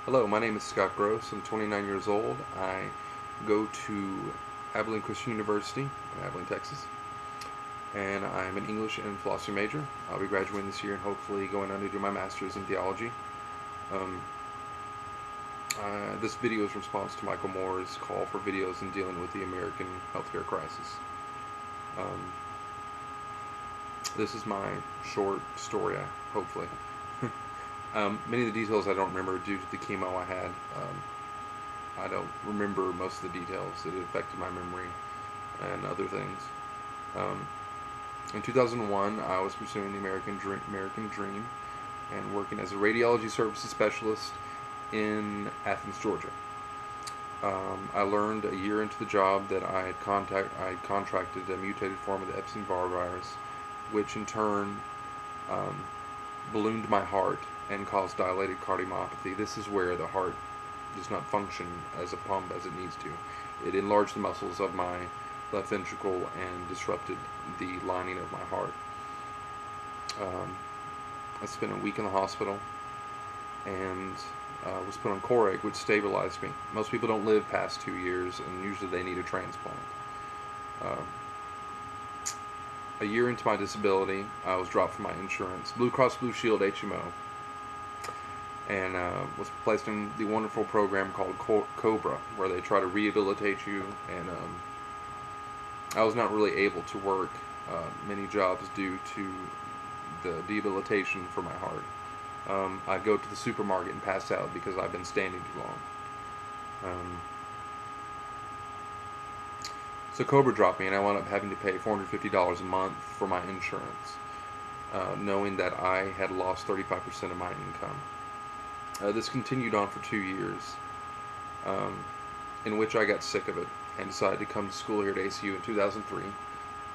Hello, my name is Scott Gross. I'm 29 years old. I go to Abilene Christian University in Abilene, Texas, and I'm an English and philosophy major. I'll be graduating this year and hopefully going on to do my master's in theology. Um, this video is in response to Michael Moore's call for videos in dealing with the American healthcare crisis. Um, this is my short story, hopefully. Many of the details I don't remember due to the chemo I had. I don't remember most of the details. It affected my memory and other things. Um, in 2001, I was pursuing the American Dream and working as a radiology services specialist in Athens, Georgia. I learned a year into the job that I had contracted a mutated form of the Epstein-Barr virus, which in turn um, ballooned my heart and caused dilated cardiomyopathy. This is where the heart does not function as a pump as it needs to. It enlarged the muscles of my left ventricle and disrupted the lining of my heart. Um, I spent a week in the hospital and was put on Coreg, which stabilized me. Most people don't live past 2 years, and usually they need a transplant. Uh, a year into my disability, I was dropped from my insurance, Blue Cross Blue Shield HMO, and was placed in the wonderful program called Cobra, where they try to rehabilitate you. And I was not really able to work many jobs due to the debilitation for my heart. I'd go to the supermarket and pass out because I've been standing too long. So Cobra dropped me, and I wound up having to pay $450 a month for my insurance, knowing that I had lost 35% of my income. This continued on for 2 years, um, in which I got sick of it and decided to come to school here at ACU in 2003.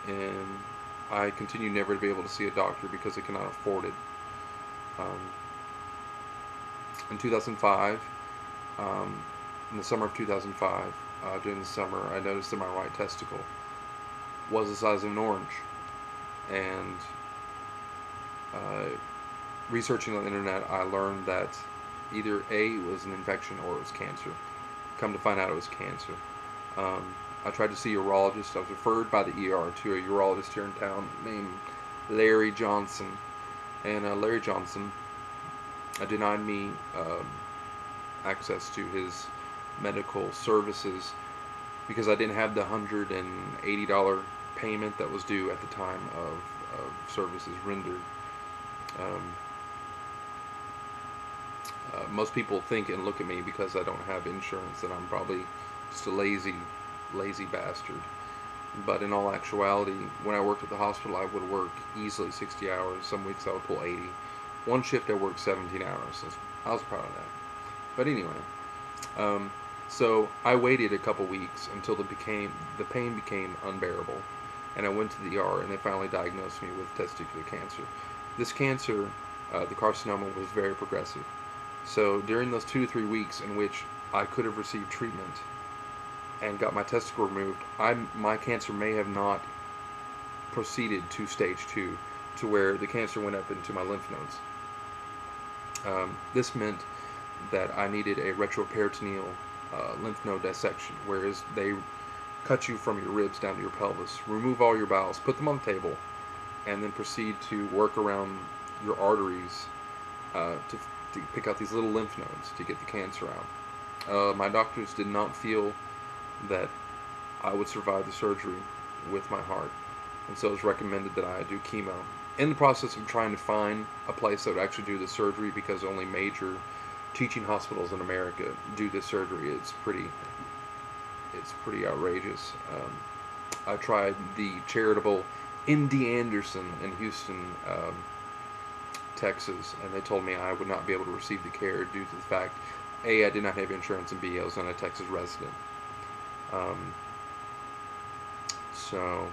And I continued never to be able to see a doctor because I cannot afford it. Um, in 2005, in the summer of 2005, during the summer, I noticed that my right testicle was the size of an orange. And uh, researching on the internet, I learned that either A, it was an infection or it was cancer. Come to find out it was cancer. Um, I tried to see a urologist. I was referred by the ER to a urologist here in town named Larry Johnson. And Larry Johnson denied me access to his medical services because I didn't have the $180 payment that was due at the time of services rendered. Um, Most people think and look at me because I don't have insurance that I'm probably just a lazy bastard. But in all actuality, when I worked at the hospital, I would work easily 60 hours. Some weeks I would pull 80. One shift I worked 17 hours. So I was proud of that. But anyway, um, so I waited a couple weeks until the pain became unbearable, and I went to the ER, and they finally diagnosed me with testicular cancer. This cancer, the carcinoma, was very progressive. So during those 2 to 3 weeks in which I could have received treatment and got my testicle removed, my cancer may have not proceeded to stage 2, to where the cancer went up into my lymph nodes. This meant that I needed a retroperitoneal lymph node dissection, whereas they cut you from your ribs down to your pelvis, remove all your bowels, put them on the table, and then proceed to work around your arteries to pick out these little lymph nodes to get the cancer out. My doctors did not feel that I would survive the surgery with my heart, and so it was recommended that I do chemo. In the process of trying to find a place that would actually do the surgery, because only major teaching hospitals in America do this surgery, it's pretty outrageous. I tried the charitable MD Anderson in Houston, Texas, and they told me I would not be able to receive the care due to the fact, A, I did not have insurance, and B, I was not a Texas resident. Um, so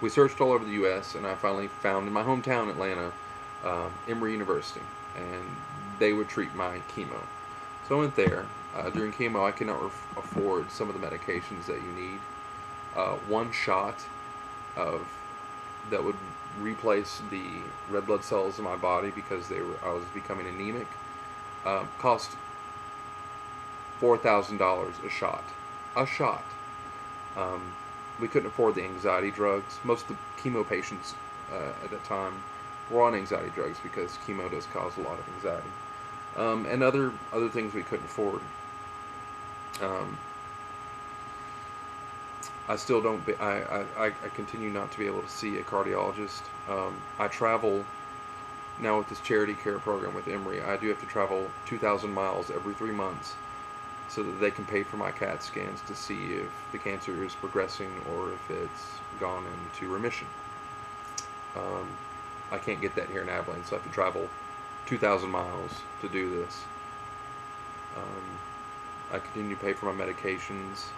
we searched all over the U.S., and I finally found in my hometown, Atlanta, Emory University, and they would treat my chemo. So I went there. During chemo, I could not afford some of the medications that you need. One shot of that would replace the red blood cells in my body because I was becoming anemic. Cost $4,000 a shot. A shot. Um, we couldn't afford the anxiety drugs. Most of the chemo patients at that time were on anxiety drugs because chemo does cause a lot of anxiety, and other things we couldn't afford. Um, I still don't. I continue not to be able to see a cardiologist. I travel now with this charity care program with Emory. I do have to travel 2,000 miles every 3 months so that they can pay for my CAT scans to see if the cancer is progressing or if it's gone into remission. Um, I can't get that here in Abilene, so I have to travel 2,000 miles to do this. I continue to pay for my medications.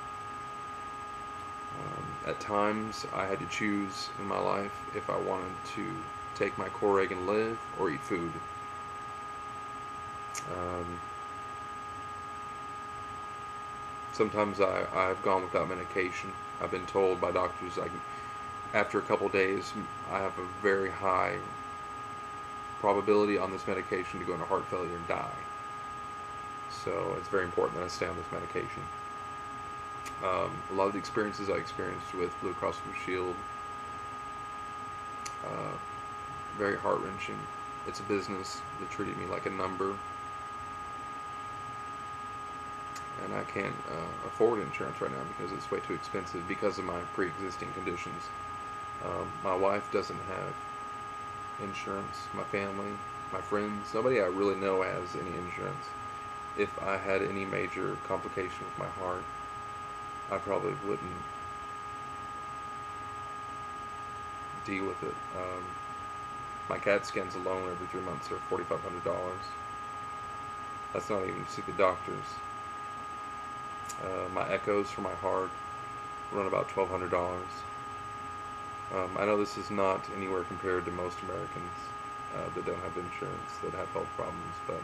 At times, I had to choose in my life if I wanted to take my Coreg and live or eat food. Sometimes I've gone without medication. I've been told by doctors after a couple days I have a very high probability on this medication to go into heart failure and die. So it's very important that I stay on this medication. A lot of the experiences I experienced with Blue Cross Blue Shield, very heart-wrenching. It's a business that treated me like a number, and I can't afford insurance right now because it's way too expensive because of my pre-existing conditions. My wife doesn't have insurance. My family, my friends, nobody I really know has any insurance. If I had any major complication with my heart, I probably wouldn't deal with it. My CAT scans alone every 3 months are $4,500. That's not even to see the doctors. My echoes for my heart run about $1,200. I know this is not anywhere compared to most Americans that don't have insurance, that have health problems, but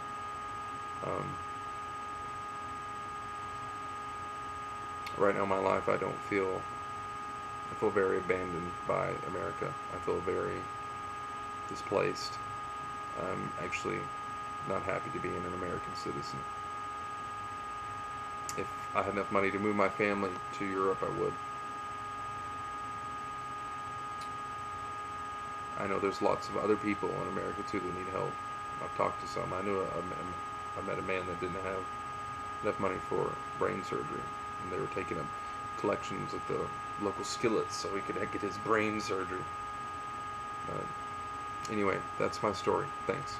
right now in my life I feel very abandoned by America. I feel very displaced. I'm actually not happy to be an American citizen. If I had enough money to move my family to Europe, I would. I know there's lots of other people in America too that need help. I've talked to some. I met a man that didn't have enough money for brain surgery, and they were taking up collections at the local skillets so he could get his brain surgery. Anyway, that's my story. Thanks.